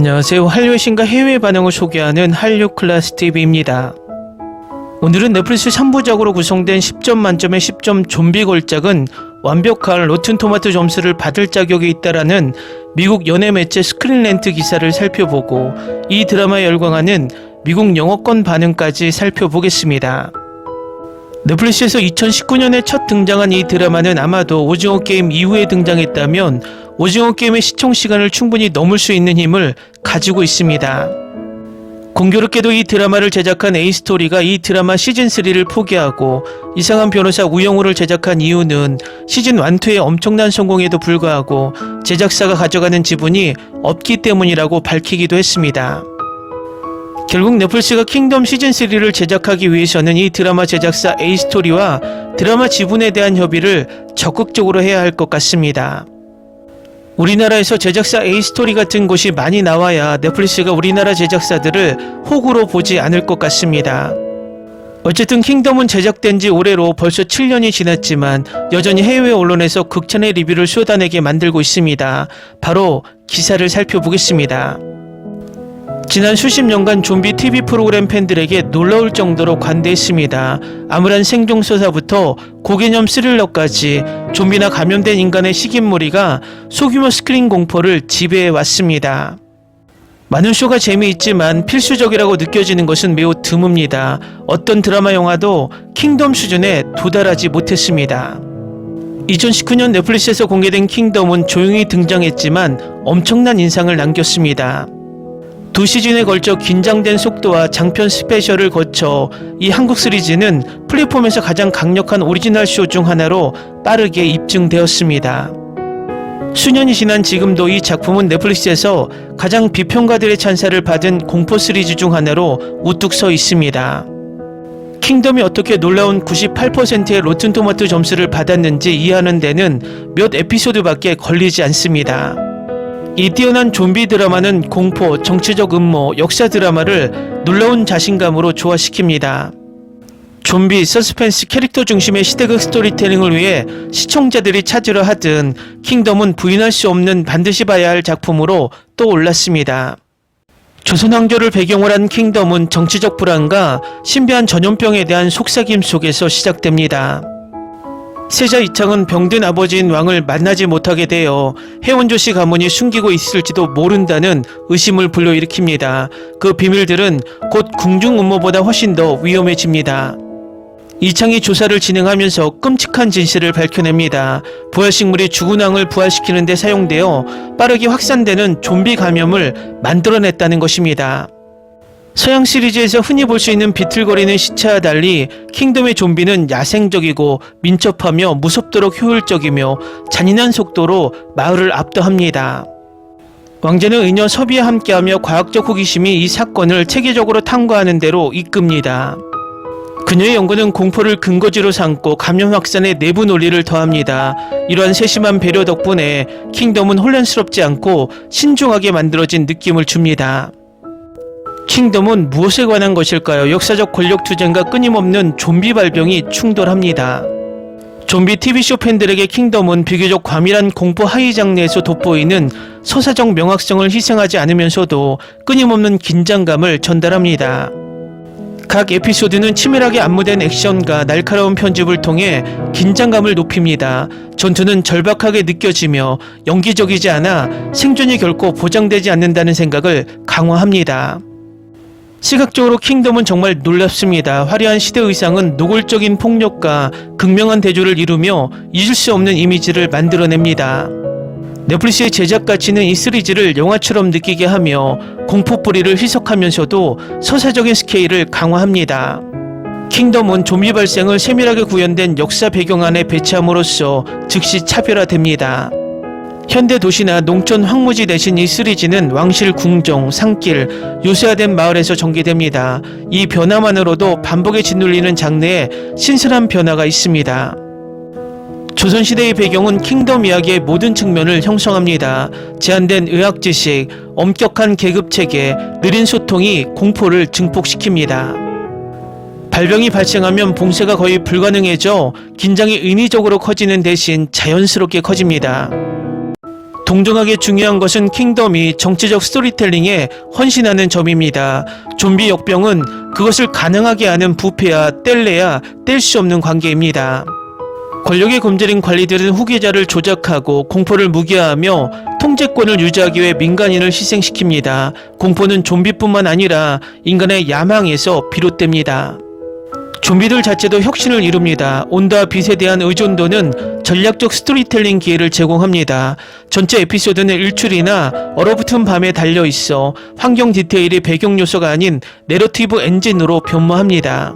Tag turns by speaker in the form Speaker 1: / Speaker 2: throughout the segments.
Speaker 1: 안녕하세요. 한류의 신과 해외 반응을 소개하는 한류클래스TV입니다. 오늘은 넷플릭스 3부작으로 구성된 10점 만점의 10점 좀비 걸작은 완벽한 로튼 토마토 점수를 받을 자격이 있다라는 미국 연예 매체 스크린랜트 기사를 살펴보고 이 드라마에 열광하는 미국 영어권 반응까지 살펴보겠습니다. 넷플릭스에서 2019년에 첫 등장한 이 드라마는 아마도 오징어 게임 이후에 등장했다면 오징어 게임의 시청 시간을 충분히 넘을 수 있는 힘을 가지고 있습니다. 공교롭게도 이 드라마를 제작한 A스토리가 이 드라마 시즌3를 포기하고 이상한 변호사 우영우를 제작한 이유는 시즌 1, 2의 엄청난 성공에도 불구하고 제작사가 가져가는 지분이 없기 때문이라고 밝히기도 했습니다. 결국 넷플릭스가 킹덤 시즌3를 제작하기 위해서는 이 드라마 제작사 A스토리와 드라마 지분에 대한 협의를 적극적으로 해야 할 것 같습니다. 우리나라에서 제작사 A스토리 같은 곳이 많이 나와야 넷플릭스가 우리나라 제작사들을 호구로 보지 않을 것 같습니다. 어쨌든 킹덤은 제작된 지 올해로 벌써 7년이 지났지만 여전히 해외 언론에서 극찬의 리뷰를 쏟아내게 만들고 있습니다. 바로 기사를 살펴보겠습니다. 지난 수십 년간 좀비 TV 프로그램 팬들에게 놀라울 정도로 관대했습니다. 암울한 생존서사부터 고개념 스릴러까지 좀비나 감염된 인간의 식인무리가 소규모 스크린 공포를 지배해왔습니다. 많은 쇼가 재미있지만 필수적이라고 느껴지는 것은 매우 드뭅니다. 어떤 드라마 영화도 킹덤 수준에 도달하지 못했습니다. 2019년 넷플릭스에서 공개된 킹덤은 조용히 등장했지만 엄청난 인상을 남겼습니다. 2시즌에 걸쳐 긴장된 속도와 장편 스페셜을 거쳐 이 한국 시리즈는 플랫폼에서 가장 강력한 오리지널 쇼 중 하나로 빠르게 입증되었습니다. 수년이 지난 지금도 이 작품은 넷플릭스에서 가장 비평가들의 찬사를 받은 공포 시리즈 중 하나로 우뚝 서 있습니다. 킹덤이 어떻게 놀라운 98%의 로튼 토마토 점수를 받았는지 이해하는 데는 몇 에피소드밖에 걸리지 않습니다. 이 뛰어난 좀비 드라마는 공포, 정치적 음모, 역사 드라마를 놀라운 자신감으로 조화시킵니다. 좀비, 서스펜스, 캐릭터 중심의 시대극 스토리텔링을 위해 시청자들이 찾으려 하든 킹덤은 부인할 수 없는 반드시 봐야 할 작품으로 또 올랐습니다. 조선 왕조를 배경으로 한 킹덤은 정치적 불안과 신비한 전염병에 대한 속삭임 속에서 시작됩니다. 세자 이창은 병든 아버지인 왕을 만나지 못하게 되어 해원조씨 가문이 숨기고 있을지도 모른다는 의심을 불러일으킵니다. 그 비밀들은 곧 궁중 음모보다 훨씬 더 위험해집니다. 이창이 조사를 진행하면서 끔찍한 진실을 밝혀냅니다. 부활식물이 죽은 왕을 부활시키는 데 사용되어 빠르게 확산되는 좀비 감염을 만들어냈다는 것입니다. 서양 시리즈에서 흔히 볼 수 있는 비틀거리는 시체와 달리 킹덤의 좀비는 야생적이고 민첩하며 무섭도록 효율적이며 잔인한 속도로 마을을 압도합니다. 왕자는 의녀 서비와 함께하며 과학적 호기심이 이 사건을 체계적으로 탐구하는 데로 이끕니다. 그녀의 연구는 공포를 근거지로 삼고 감염 확산의 내부 논리를 더합니다. 이러한 세심한 배려 덕분에 킹덤은 혼란스럽지 않고 신중하게 만들어진 느낌을 줍니다. 킹덤은 무엇에 관한 것일까요? 역사적 권력 투쟁과 끊임없는 좀비 발병이 충돌합니다. 좀비 TV쇼 팬들에게 킹덤은 비교적 과밀한 공포 하이 장르에서 돋보이는 서사적 명확성을 희생하지 않으면서도 끊임없는 긴장감을 전달합니다. 각 에피소드는 치밀하게 안무된 액션과 날카로운 편집을 통해 긴장감을 높입니다. 전투는 절박하게 느껴지며 연기적이지 않아 생존이 결코 보장되지 않는다는 생각을 강화합니다. 시각적으로 킹덤은 정말 놀랍습니다. 화려한 시대 의상은 노골적인 폭력과 극명한 대조를 이루며 잊을 수 없는 이미지를 만들어냅니다. 넷플릭스의 제작 가치는 이 시리즈를 영화처럼 느끼게 하며 공포 뿌리를 희석하면서도 서사적인 스케일을 강화합니다. 킹덤은 좀비 발생을 세밀하게 구현된 역사 배경 안에 배치함으로써 즉시 차별화됩니다. 현대 도시나 농촌 황무지 대신 이 시리즈는 왕실 궁정, 산길, 요새화된 마을에서 전개됩니다. 이 변화만으로도 반복에 짓눌리는 장르에 신선한 변화가 있습니다. 조선시대의 배경은 킹덤 이야기의 모든 측면을 형성합니다. 제한된 의학 지식, 엄격한 계급체계, 느린 소통이 공포를 증폭시킵니다. 발병이 발생하면 봉쇄가 거의 불가능해져 긴장이 인위적으로 커지는 대신 자연스럽게 커집니다. 동등하게 중요한 것은 킹덤이 정치적 스토리텔링에 헌신하는 점입니다. 좀비 역병은 그것을 가능하게 하는 부패야 뗄래야 뗄 수 없는 관계입니다. 권력의 곰들인 관리들은 후계자를 조작하고 공포를 무기화하며 통제권을 유지하기 위해 민간인을 희생시킵니다. 공포는 좀비뿐만 아니라 인간의 야망에서 비롯됩니다. 좀비들 자체도 혁신을 이룹니다. 온도와 빛에 대한 의존도는 전략적 스토리텔링 기회를 제공합니다. 전체 에피소드는 일출이나 얼어붙은 밤에 달려있어 환경 디테일이 배경 요소가 아닌 내러티브 엔진으로 변모합니다.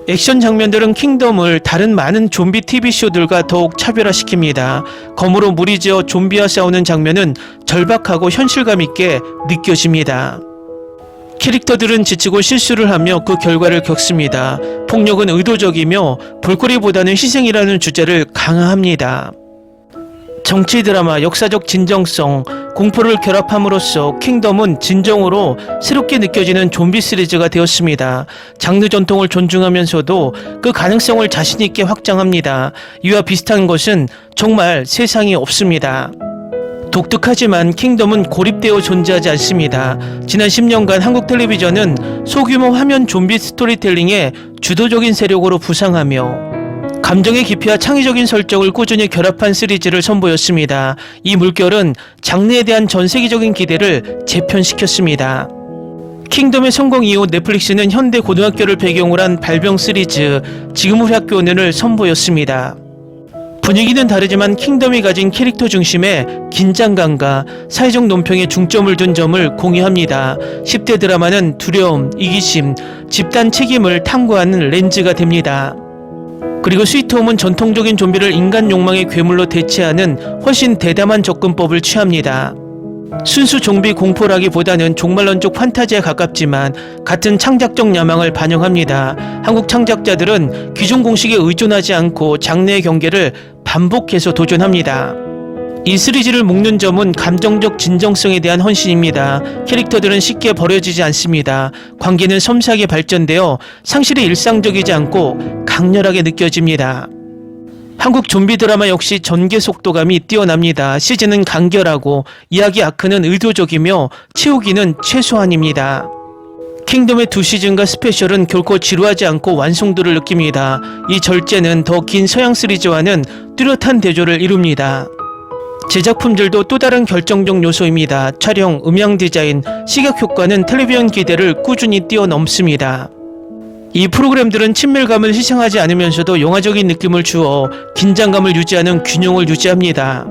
Speaker 1: 액션 장면들은 킹덤을 다른 많은 좀비 TV쇼들과 더욱 차별화시킵니다. 검으로 무리지어 좀비와 싸우는 장면은 절박하고 현실감 있게 느껴집니다. 캐릭터들은 지치고 실수를 하며 그 결과를 겪습니다. 폭력은 의도적이며 볼거리보다는 희생이라는 주제를 강화합니다. 정치 드라마, 역사적 진정성, 공포를 결합함으로써 킹덤은 진정으로 새롭게 느껴지는 좀비 시리즈가 되었습니다. 장르 전통을 존중하면서도 그 가능성을 자신있게 확장합니다. 이와 비슷한 것은 정말 세상에 없습니다. 독특하지만 킹덤은 고립되어 존재하지 않습니다. 지난 10년간 한국 텔레비전은 소규모 화면 좀비 스토리텔링의 주도적인 세력으로 부상하며 감정의 깊이와 창의적인 설정을 꾸준히 결합한 시리즈를 선보였습니다. 이 물결은 장르에 대한 전 세계적인 기대를 재편시켰습니다. 킹덤의 성공 이후 넷플릭스는 현대 고등학교를 배경으로 한 발병 시리즈 지금 우리 학교는을 선보였습니다. 분위기는 다르지만 킹덤이 가진 캐릭터 중심의 긴장감과 사회적 논평에 중점을 둔 점을 공유합니다. 10대 드라마는 두려움, 이기심, 집단 책임을 탐구하는 렌즈가 됩니다. 그리고 스위트홈은 전통적인 좀비를 인간 욕망의 괴물로 대체하는 훨씬 대담한 접근법을 취합니다. 순수 좀비 공포라기보다는 종말론적 판타지에 가깝지만 같은 창작적 야망을 반영합니다. 한국 창작자들은 기존 공식에 의존하지 않고 장르의 경계를 반복해서 도전합니다. 이 시리즈를 묶는 점은 감정적 진정성에 대한 헌신입니다. 캐릭터들은 쉽게 버려지지 않습니다. 관계는 섬세하게 발전되어 상실이 일상적이지 않고 강렬하게 느껴집니다. 한국 좀비 드라마 역시 전개 속도감이 뛰어납니다. 시즌은 간결하고 이야기 아크는 의도적이며 채우기는 최소한입니다. 킹덤의 2시즌과 스페셜은 결코 지루하지 않고 완성도를 느낍니다. 이 절제는 더 긴 서양 시리즈와는 뚜렷한 대조를 이룹니다. 제작품들도 또 다른 결정적 요소입니다. 촬영, 음향 디자인, 시각 효과는 텔레비전 기대를 꾸준히 뛰어넘습니다. 이 프로그램들은 친밀감을 희생하지 않으면서도 영화적인 느낌을 주어 긴장감을 유지하는 균형을 유지합니다.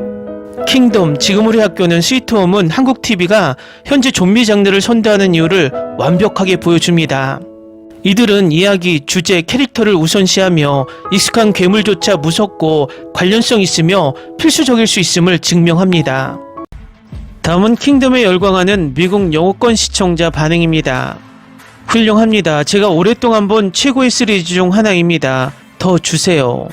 Speaker 1: 킹덤, 지금 우리 학교는 스위트홈은 한국 TV가 현재 좀비 장르를 선도하는 이유를 완벽하게 보여줍니다. 이들은 이야기, 주제, 캐릭터를 우선시하며 익숙한 괴물조차 무섭고 관련성 있으며 필수적일 수 있음을 증명합니다. 다음은 킹덤에 열광하는 미국 영어권 시청자 반응입니다. 훌륭합니다. 제가 오랫동안 본 최고의 시리즈 중 하나입니다. 더 주세요.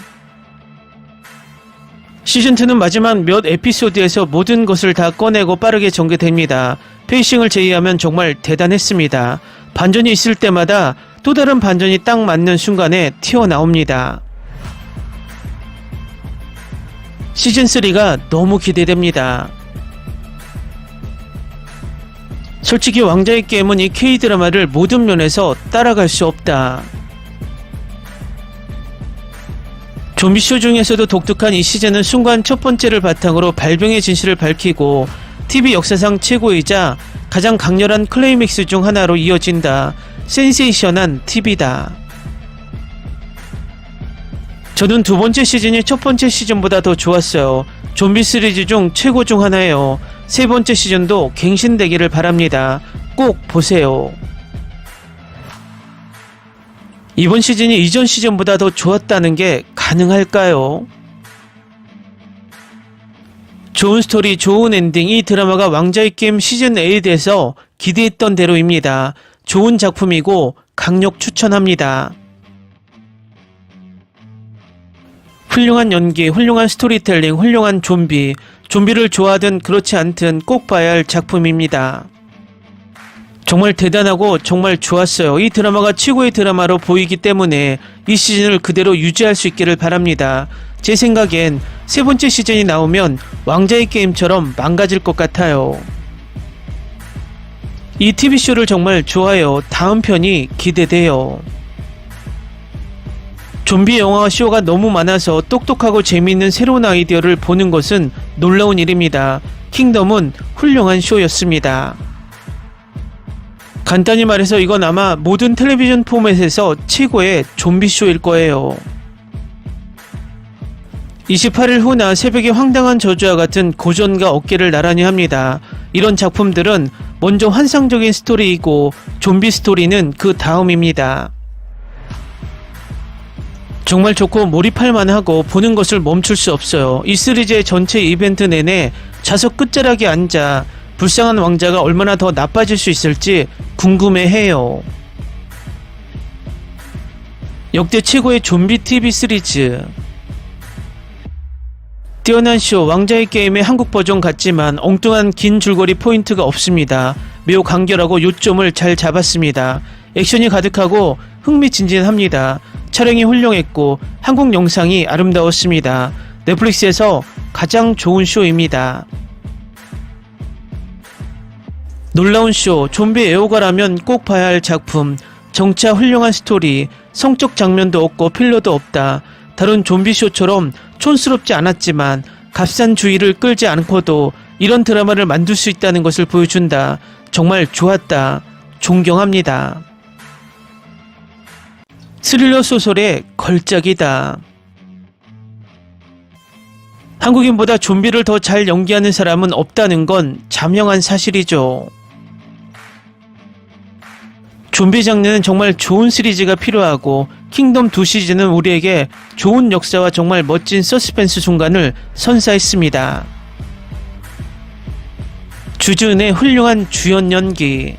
Speaker 1: 시즌2는 마지막 몇 에피소드에서 모든 것을 다 꺼내고 빠르게 전개됩니다. 페이싱을 제외하면 정말 대단했습니다. 반전이 있을 때마다 또 다른 반전이 딱 맞는 순간에 튀어나옵니다. 시즌3가 너무 기대됩니다. 솔직히 왕자의 게임은 이 K드라마를 모든 면에서 따라갈 수 없다. 좀비쇼 중에서도 독특한 이 시즌은 순간 첫 번째를 바탕으로 발병의 진실을 밝히고 TV 역사상 최고이자 가장 강렬한 클라이맥스 중 하나로 이어진다. 센세이션한 TV다. 저는 두 번째 시즌이 첫 번째 시즌보다 더 좋았어요. 좀비 시리즈 중 최고 중 하나예요. 세 번째 시즌도 갱신되기를 바랍니다. 꼭 보세요. 이번 시즌이 이전 시즌보다 더 좋았다는 게 가능할까요? 좋은 스토리, 좋은 엔딩, 이 드라마가 왕자의 게임 시즌8에서 기대했던 대로입니다. 좋은 작품이고 강력 추천합니다. 훌륭한 연기, 훌륭한 스토리텔링, 훌륭한 좀비를 좋아하든 그렇지 않든 꼭 봐야 할 작품입니다. 정말 대단하고 정말 좋았어요. 이 드라마가 최고의 드라마로 보이기 때문에 이 시즌을 그대로 유지할 수 있기를 바랍니다. 제 생각엔 세 번째 시즌이 나오면 왕자의 게임처럼 망가질 것 같아요. 이 TV쇼를 정말 좋아요. 다음 편이 기대돼요. 좀비 영화 쇼가 너무 많아서 똑똑하고 재미있는 새로운 아이디어를 보는 것은 놀라운 일입니다. 킹덤은 훌륭한 쇼였습니다. 간단히 말해서 이건 아마 모든 텔레비전 포맷에서 최고의 좀비 쇼일 거예요. 28일 후나 새벽의 황당한 저주와 같은 고전과 어깨를 나란히 합니다. 이런 작품들은 먼저 환상적인 스토리이고 좀비 스토리는 그 다음입니다. 정말 좋고 몰입할 만하고 보는 것을 멈출 수 없어요. 이 시리즈의 전체 이벤트 내내 좌석 끝자락에 앉아 불쌍한 왕자가 얼마나 더 나빠질 수 있을지 궁금해해요. 역대 최고의 좀비 TV 시리즈. 뛰어난 쇼 왕자의 게임의 한국 버전 같지만 엉뚱한 긴 줄거리 포인트가 없습니다. 매우 간결하고 요점을 잘 잡았습니다. 액션이 가득하고 흥미진진합니다. 촬영이 훌륭했고 한국 영상이 아름다웠습니다. 넷플릭스에서 가장 좋은 쇼입니다. 놀라운 쇼, 좀비 애호가라면 꼭 봐야 할 작품. 정차 훌륭한 스토리, 성적 장면도 없고 필러도 없다. 다른 좀비 쇼처럼 촌스럽지 않았지만 값싼 주의를 끌지 않고도 이런 드라마를 만들 수 있다는 것을 보여준다. 정말 좋았다. 존경합니다. 스릴러 소설의 걸작이다. 한국인보다 좀비를 더 잘 연기하는 사람은 없다는 건 자명한 사실이죠. 좀비 장르는 정말 좋은 시리즈가 필요하고 킹덤 2시즌은 우리에게 좋은 역사와 정말 멋진 서스펜스 순간을 선사했습니다. 주준의 훌륭한 주연 연기.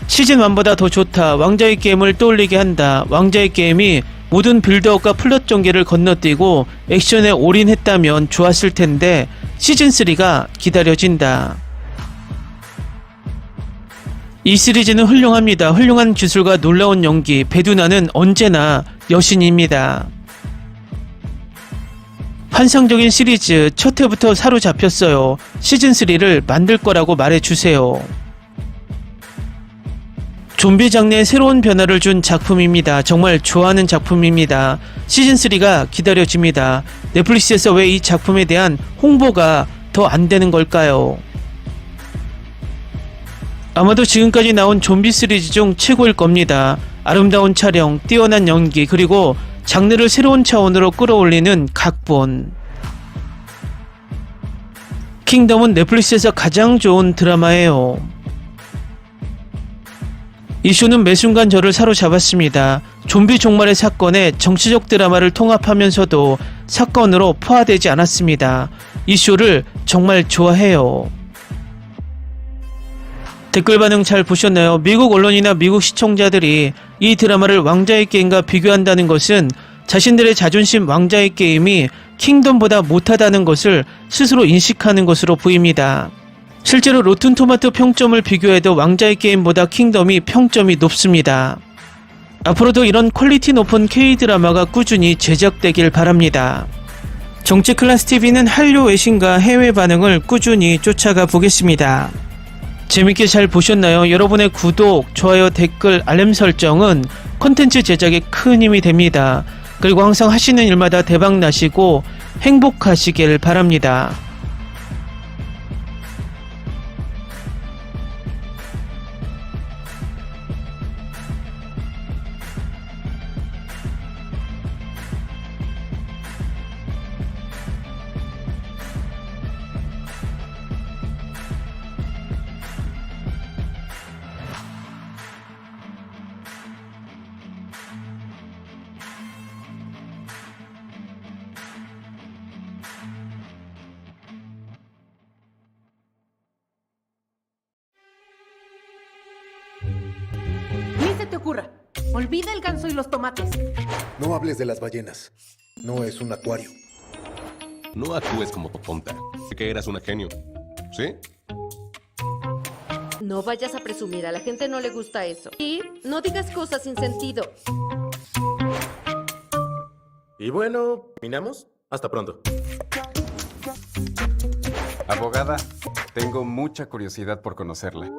Speaker 1: 시즌 1보다 더 좋다. 왕자의 게임을 떠올리게 한다. 왕자의 게임이 모든 빌드업과 플롯 전개를 건너뛰고 액션에 올인했다면 좋았을 텐데 시즌 3가 기다려진다. 이 시리즈는 훌륭합니다. 훌륭한 기술과 놀라운 연기, 배두나는 언제나 여신입니다. 환상적인 시리즈, 첫 회부터 사로잡혔어요. 시즌 3를 만들 거라고 말해주세요. 좀비 장르에 새로운 변화를 준 작품입니다. 정말 좋아하는 작품입니다. 시즌 3가 기다려집니다. 넷플릭스에서 왜 이 작품에 대한 홍보가 더 안 되는 걸까요? 아마도 지금까지 나온 좀비 시리즈 중 최고일 겁니다. 아름다운 촬영, 뛰어난 연기, 그리고 장르를 새로운 차원으로 끌어올리는 각본. 킹덤은 넷플릭스에서 가장 좋은 드라마예요. 이 쇼는 매 순간 저를 사로잡았습니다. 좀비 종말의 사건에 정치적 드라마를 통합하면서도 사건으로 포화되지 않았습니다. 이 쇼를 정말 좋아해요. 댓글 반응 잘 보셨나요? 미국 언론이나 미국 시청자들이 이 드라마를 왕자의 게임과 비교한다는 것은 자신들의 자존심 왕자의 게임이 킹덤보다 못하다는 것을 스스로 인식하는 것으로 보입니다. 실제로 로튼 토마토 평점을 비교해도 왕자의 게임보다 킹덤이 평점이 높습니다. 앞으로도 이런 퀄리티 높은 K-드라마가 꾸준히 제작되길 바랍니다. 정치 클래스 TV는 한류 외신과 해외 반응을 꾸준히 쫓아가 보겠습니다. 재밌게 잘 보셨나요? 여러분의 구독, 좋아요, 댓글, 알림 설정은 콘텐츠 제작에 큰 힘이 됩니다. 그리고 항상 하시는 일마다 대박 나시고 행복하시길 바랍니다.
Speaker 2: Ni se te ocurra. Olvida el ganso y los tomates.
Speaker 3: No hables de las ballenas. No es un acuario.
Speaker 4: No actúes como tonta. Que eras una genio. ¿Sí? No vayas a presumir, a la gente no le gusta eso. Y no digas cosas sin sentido.
Speaker 5: Y bueno, ¿terminamos? Hasta pronto.
Speaker 6: Abogada, tengo mucha curiosidad por conocerla.